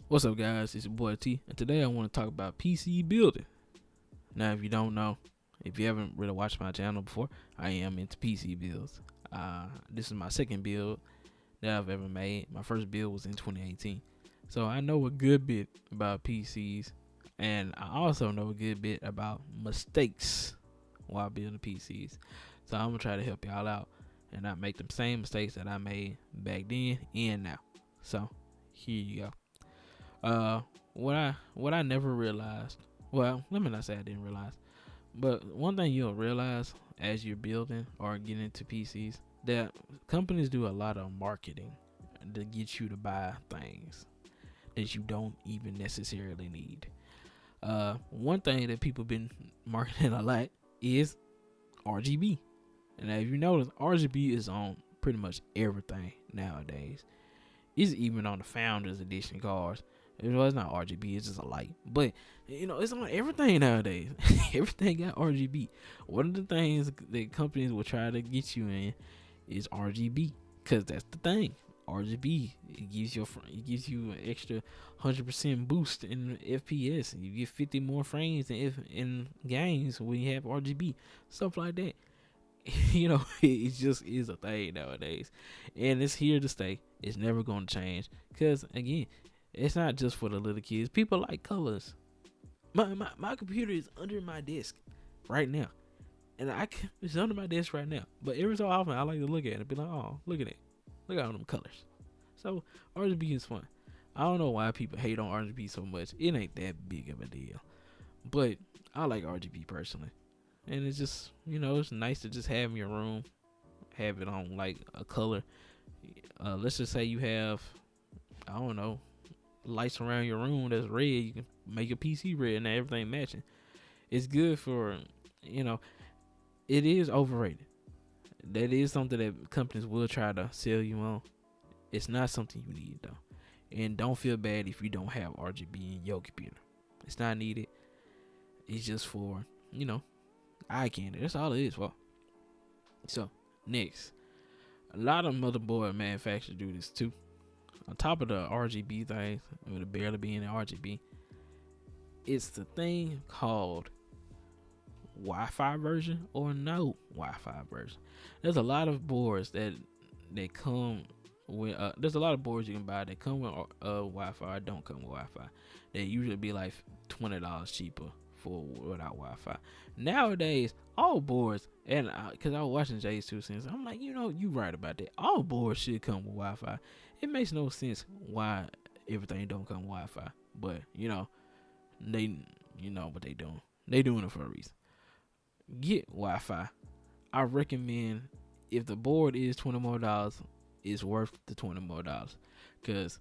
What's up, guys? It's your boy T, and today I want to talk about PC building. Now, if you don't know, if you haven't really watched my channel before, I am into PC builds. This is my second build that I've ever made. My first build was in 2018, so I know a good bit about PCs, and I also know a good bit about mistakes while building PCs. So I'm gonna try to help y'all out and not make the same mistakes that I made back then and now. So here you go. What I never realized. Well, let me not say I didn't realize, but one thing you'll realize as you're building or getting into PCs, that companies do a lot of marketing to get you to buy things that you don't even necessarily need. One thing that people been marketing a lot is RGB, and if you notice, RGB is on pretty much everything nowadays. It's even on the Founders Edition cars. Well, it's not RGB, it's just a light. But, it's on everything nowadays. Everything got RGB. One of the things that companies will try to get you in is RGB. Because that's the thing. RGB, it gives you an extra 100% boost in FPS. You get 50 more frames in games when you have RGB. Stuff like that. It just is a thing nowadays, and it's here to stay. It's never going to change, because again, it's not just for the little kids. People like colors. My computer is under my desk right now, and it's under my desk right now, but every so often I like to look at it and be like, oh, look at it, look at all them colors. So RGB is fun. I don't know why people hate on RGB so much. It ain't that big of a deal, but I like RGB personally. And it's just, it's nice to just have in your room, have it on like a color. Let's just say you have, I don't know, lights around your room that's red. You can make your PC red and everything matching. It's good for, it is overrated. That is something that companies will try to sell you on. It's not something you need though. And don't feel bad if you don't have RGB in your computer. It's not needed. It's just for, eye candy. That's all it is for. So, next. A lot of motherboard manufacturers do this too. On top of the RGB things, with it barely being an RGB, it's the thing called Wi-Fi version or no Wi-Fi version. There's a lot of boards that come with. There's a lot of boards you can buy that come with Wi-Fi or don't come with Wi-Fi. They usually be like $20 cheaper for without Wi-Fi. Nowadays, all boards, and because I was watching Jay's 2 cents, I'm like, you right about that. All boards should come with Wi-Fi. It makes no sense why everything don't come with Wi-Fi, but they, what they doing. They doing it for a reason. Get Wi-Fi. I recommend, if the board is $20 more, it's worth the $20 more, because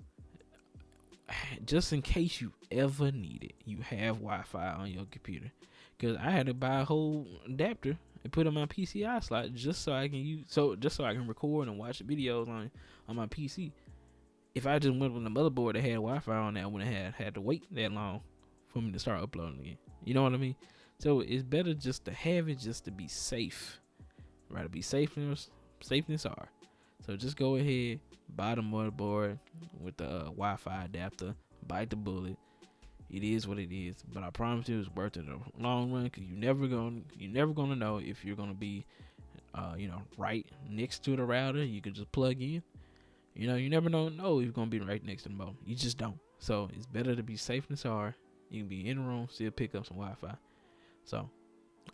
just in case you ever need it, you have Wi-Fi on your computer. Because I had to buy a whole adapter and put in my PCI slot just so I can record and watch videos on my PC. If I just went with a motherboard that had Wi-Fi on it, I wouldn't have had to wait that long for me to start uploading again. You know what I mean? So it's better just to have it, just to be safe. Rather be safe than sorry. So just go ahead, buy the motherboard with the Wi-Fi adapter, bite the bullet. It is what it is, but I promise you it's worth it in the long run, because you're never gonna know if you're gonna be, right next to the router. You could just plug in. You never know if you're gonna be right next to the modem. You just don't. So it's better to be safe than sorry. You can be in the room, still pick up some Wi-Fi. So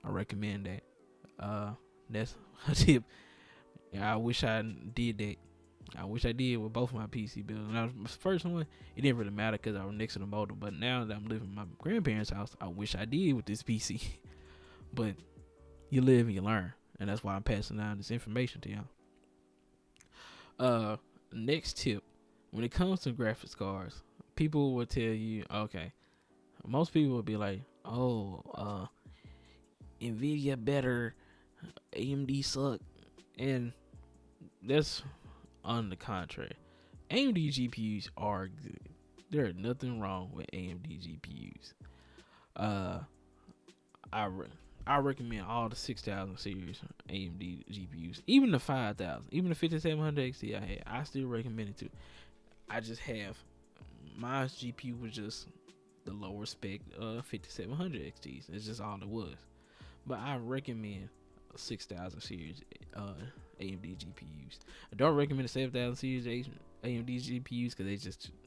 I recommend that. That's a tip. I wish I did that. I wish I did with both of my PC builds. When I was the first one, it didn't really matter because I was next to the modem. But now that I'm living in my grandparents' house, I wish I did with this PC. But you live and you learn, and that's why I'm passing down this information to y'all. Next tip: when it comes to graphics cards, people will tell you, okay, most people will be like, oh, Nvidia better, AMD suck, and that's on the contrary. AMD GPUs are good. There is nothing wrong with AMD GPUs. I recommend all the 6000 series AMD GPUs, even the 5000, even the 5700 XT I still recommend it too. I just have my GPU was just the lower spec 5700 XTs. It's just all it was. But I recommend 6000 series AMD GPUs. I don't recommend the 7000 series AMD GPUs because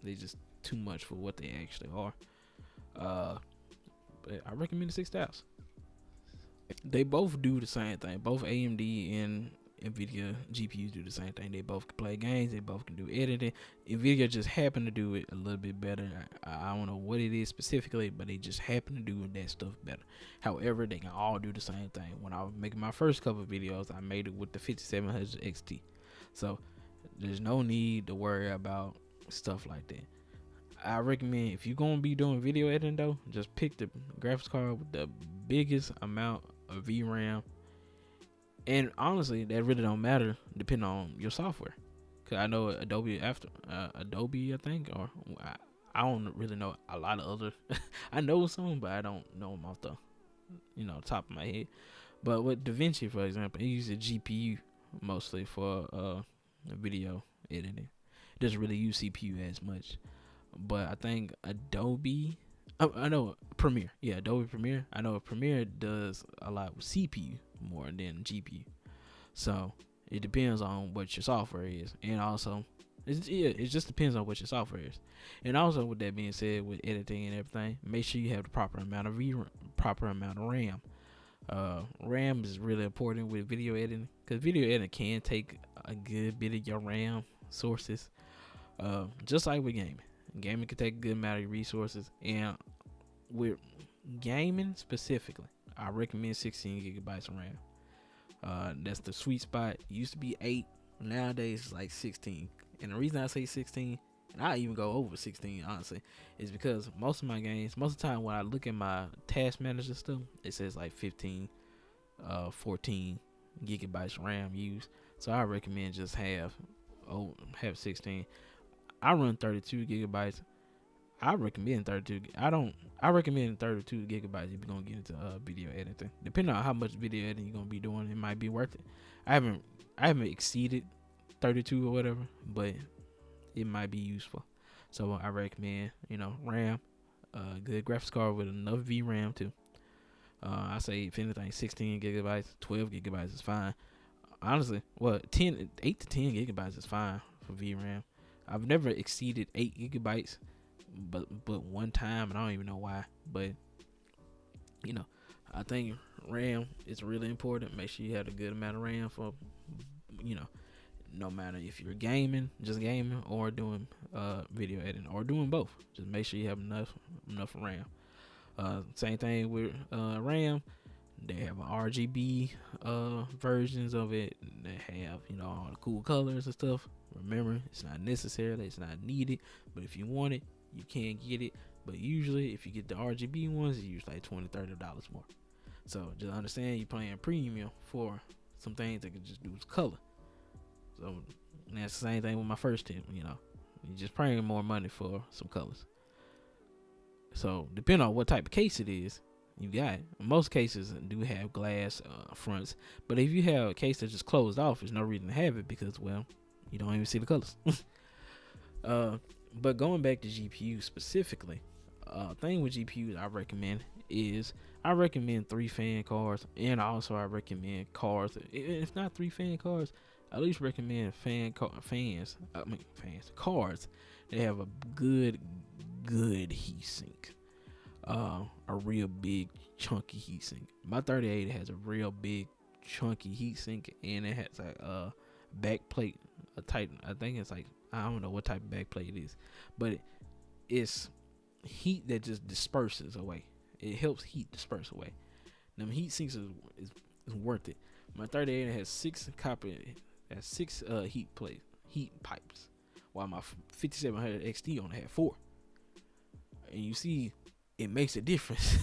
they just too much for what they actually are. But I recommend the 6000. They both do the same thing. Both AMD and Nvidia GPUs do the same thing. They both can play games. They both can do editing. Nvidia just happen to do it a little bit better. I don't know what it is specifically, but they just happen to do that stuff better. However, they can all do the same thing. When I was making my first couple of videos, I made it with the 5700 XT. So there's no need to worry about stuff like that. I recommend if you're gonna be doing video editing though, just pick the graphics card with the biggest amount of VRAM. And honestly, that really don't matter depending on your software. Cause I know Adobe Adobe, I think, or I don't really know a lot of other. I know some, but I don't know them off the, top of my head. But with DaVinci, for example, it uses GPU mostly for video editing. It doesn't really use CPU as much. But I think Adobe, I know Premiere. Yeah, Adobe Premiere. I know Premiere does a lot with CPU more than GPU. So it depends on what your software is, and also it just depends on what your software is. And also, with that being said, with editing and everything, make sure you have the proper amount of proper amount of RAM. RAM is really important with video editing because video editing can take a good bit of your RAM sources. Just like with gaming. Gaming can take a good amount of resources, and with gaming specifically, I recommend 16 gigabytes of RAM. That's the sweet spot. It used to be 8, nowadays it's like 16. And the reason I say 16, and I even go over 16 honestly, is because most of my games, most of the time when I look at my task manager stuff, it says like 15, 14 gigabytes RAM used. So I recommend just have 16. I run 32 gigabytes. I recommend 32. I recommend 32 gigabytes if you're gonna get into video editing. Depending on how much video editing you're gonna be doing, it might be worth it. I haven't exceeded 32 or whatever, but it might be useful. So I recommend RAM, good graphics card with enough VRAM too. I say if anything 16 gigabytes, 12 gigabytes is fine. Honestly, 8 to 10 gigabytes is fine for VRAM. I've never exceeded 8 gigabytes, but one time, and I don't even know why. But I think RAM is really important. Make sure you have a good amount of RAM for, no matter if you're just gaming, or doing video editing, or doing both. Just make sure you have enough RAM. Same thing with RAM. They have RGB versions of it. They have all the cool colors and stuff. Remember, it's not necessary, it's not needed, but if you want it, you can get it. But usually, if you get the RGB ones, it's usually like $20-$30 more. So just understand you're paying premium for some things that can just do color. So that's the same thing with my first tip. You're just paying more money for some colors. So depending on what type of case it is, you got it. Most cases do have glass fronts, but if you have a case that's just closed off, there's no reason to have it because, well, you don't even see the colors. But going back to GPU specifically, thing with GPUs I recommend 3-fan cards, and also I recommend cards. If not 3-fan cards, I at least recommend cards that have a good heat sink. A real big chunky heat sink. My 38 has a real big chunky heat sink, and it has a back plate, a Titan. I think it's like, I don't know what type of back plate it is, but it's heat that just disperses away. It helps heat disperse away. Them heat sinks is worth it. My 38 has 6 heat pipes, while my 5700 XT only had 4. And you see, it makes a difference.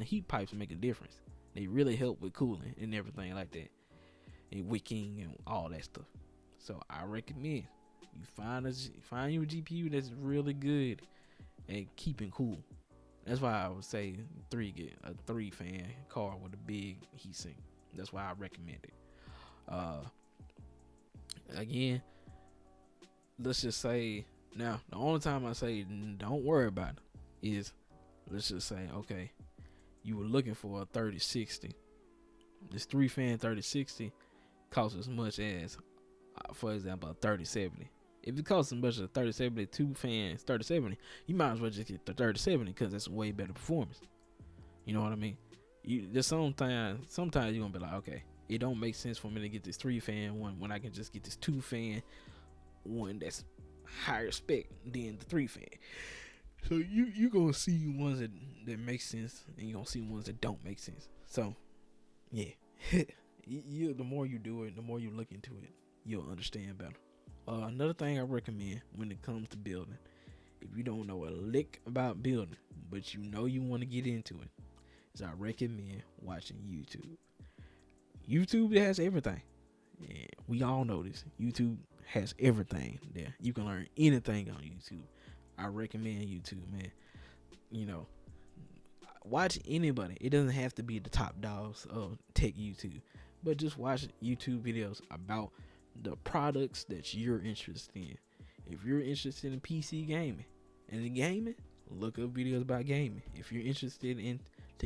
Heat pipes make a difference. They really help with cooling and everything like that, and wicking and all that stuff. So I recommend you find you a GPU that's really good at keeping cool. That's why I would say a 3-fan card with a big heat sink. That's why I recommend it. Again, let's just say Now, the only time I say don't worry about it is, let's just say, okay, you were looking for a 3060. This 3-fan 3060 costs as much as, for example, a 3070. If it costs as much as a 3070, 2-fan 3070, you might as well just get the 3070 because that's way better performance. You know what I mean? There's sometimes you're gonna be like, okay, it don't make sense for me to get this 3-fan one when I can just get this 2-fan one that's higher spec than the 3-fan. So you gonna see ones that make sense, and you gonna see ones that don't make sense. So yeah, the more you do it, the more you look into it, you'll understand better. Another thing I recommend when it comes to building, if you don't know a lick about building, but you know you want to get into it, is I recommend watching YouTube. YouTube has everything. Yeah, we all know this. YouTube has everything there. You can learn anything on YouTube. I recommend YouTube, man. You know, watch anybody. It doesn't have to be the top dogs of tech YouTube, but just watch YouTube videos about the products that you're interested in. If you're interested in PC gaming and in gaming, look up videos about gaming. If you're interested in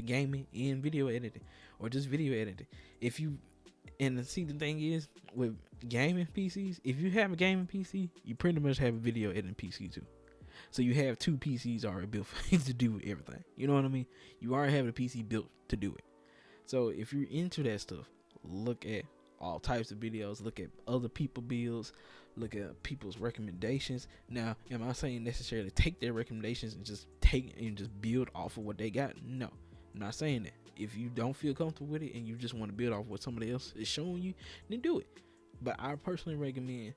gaming and video editing, or just video editing, see, the thing is with gaming PCs, if you have a gaming PC, you pretty much have a video editing PC too. So you have 2 PCs already built to do everything. You know what I mean? You already have a PC built to do it. So if you're into that stuff, look at all types of videos, look at other people builds, look at people's recommendations. Now, am I saying necessarily take their recommendations and just build off of what they got? No, I'm not saying that. If you don't feel comfortable with it and you just want to build off what somebody else is showing you, then do it. But I personally recommend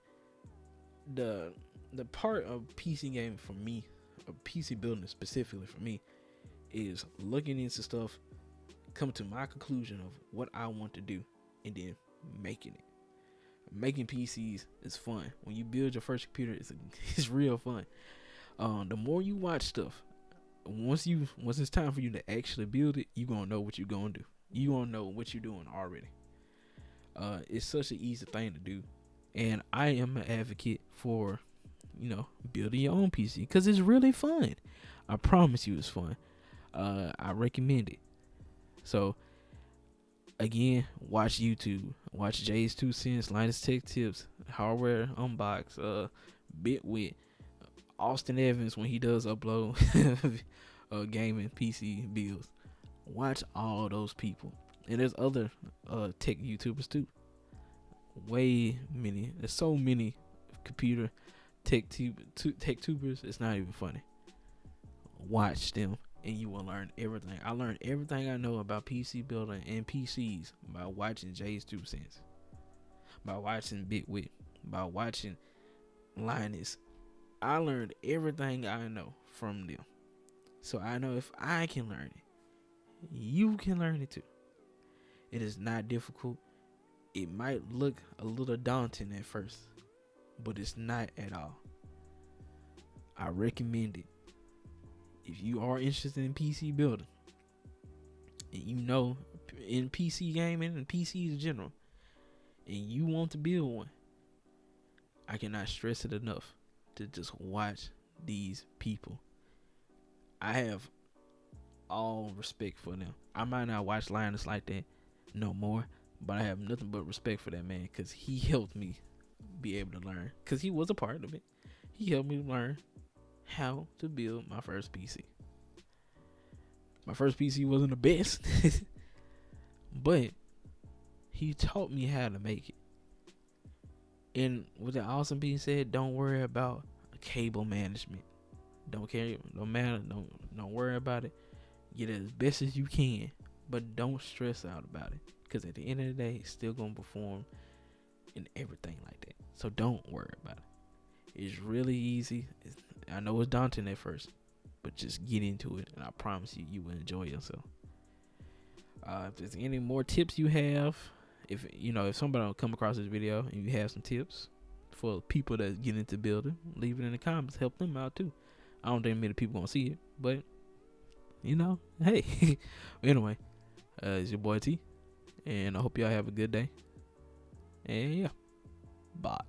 the part of PC gaming for me, or PC building specifically for me, is looking into stuff, come to my conclusion of what I want to do, and then making it. Making PCs is fun. When you build your first computer, it's real fun. The more you watch stuff, once it's time for you to actually build it, you gonna know what you're gonna do. You gonna know what you're doing already. It's such an easy thing to do, and I am an advocate for, building your own PC because it's really fun. I promise you, it's fun. I recommend it. So again, watch YouTube. Watch Jay's 2 Cents, Linus Tech Tips, Hardware Unbox, Bitwit, Austin Evans when he does upload gaming PC builds. Watch all those people. And there's other tech YouTubers too. There's so many computer tech tubers, it's not even funny. Watch them and you will learn everything. I learned everything I know about PC building and PCs by watching Jay's 2 Cents, by watching Bitwit, by watching Linus. I learned everything I know from them. So I know if I can learn it, you can learn it too. It is not difficult. It might look a little daunting at first, but it's not at all. I recommend it. If you are interested in PC building, and in PC gaming and PCs in general, and you want to build one, I cannot stress it enough to just watch these people. I have all respect for them. I might not watch Linus like that no more, but I have nothing but respect for that man because he helped me be able to learn, because he was a part of it. He helped me learn how to build my first PC. My first PC wasn't the best, but he taught me how to make it. And with that awesome being said, don't worry about cable management. Don't matter. Don't worry about it. Get it as best as you can, but don't stress out about it, because at the end of the day, it's still gonna perform and everything like that. So don't worry about it. It's really easy. I know it's daunting at first, but just get into it, and I promise you will enjoy yourself. If there's any more tips you have, if somebody will come across this video and you have some tips for people that get into building, leave it in the comments. Help them out too. I don't think many people gonna see it, but hey. Anyway, it's your boy T, and I hope y'all have a good day. And yeah, bye.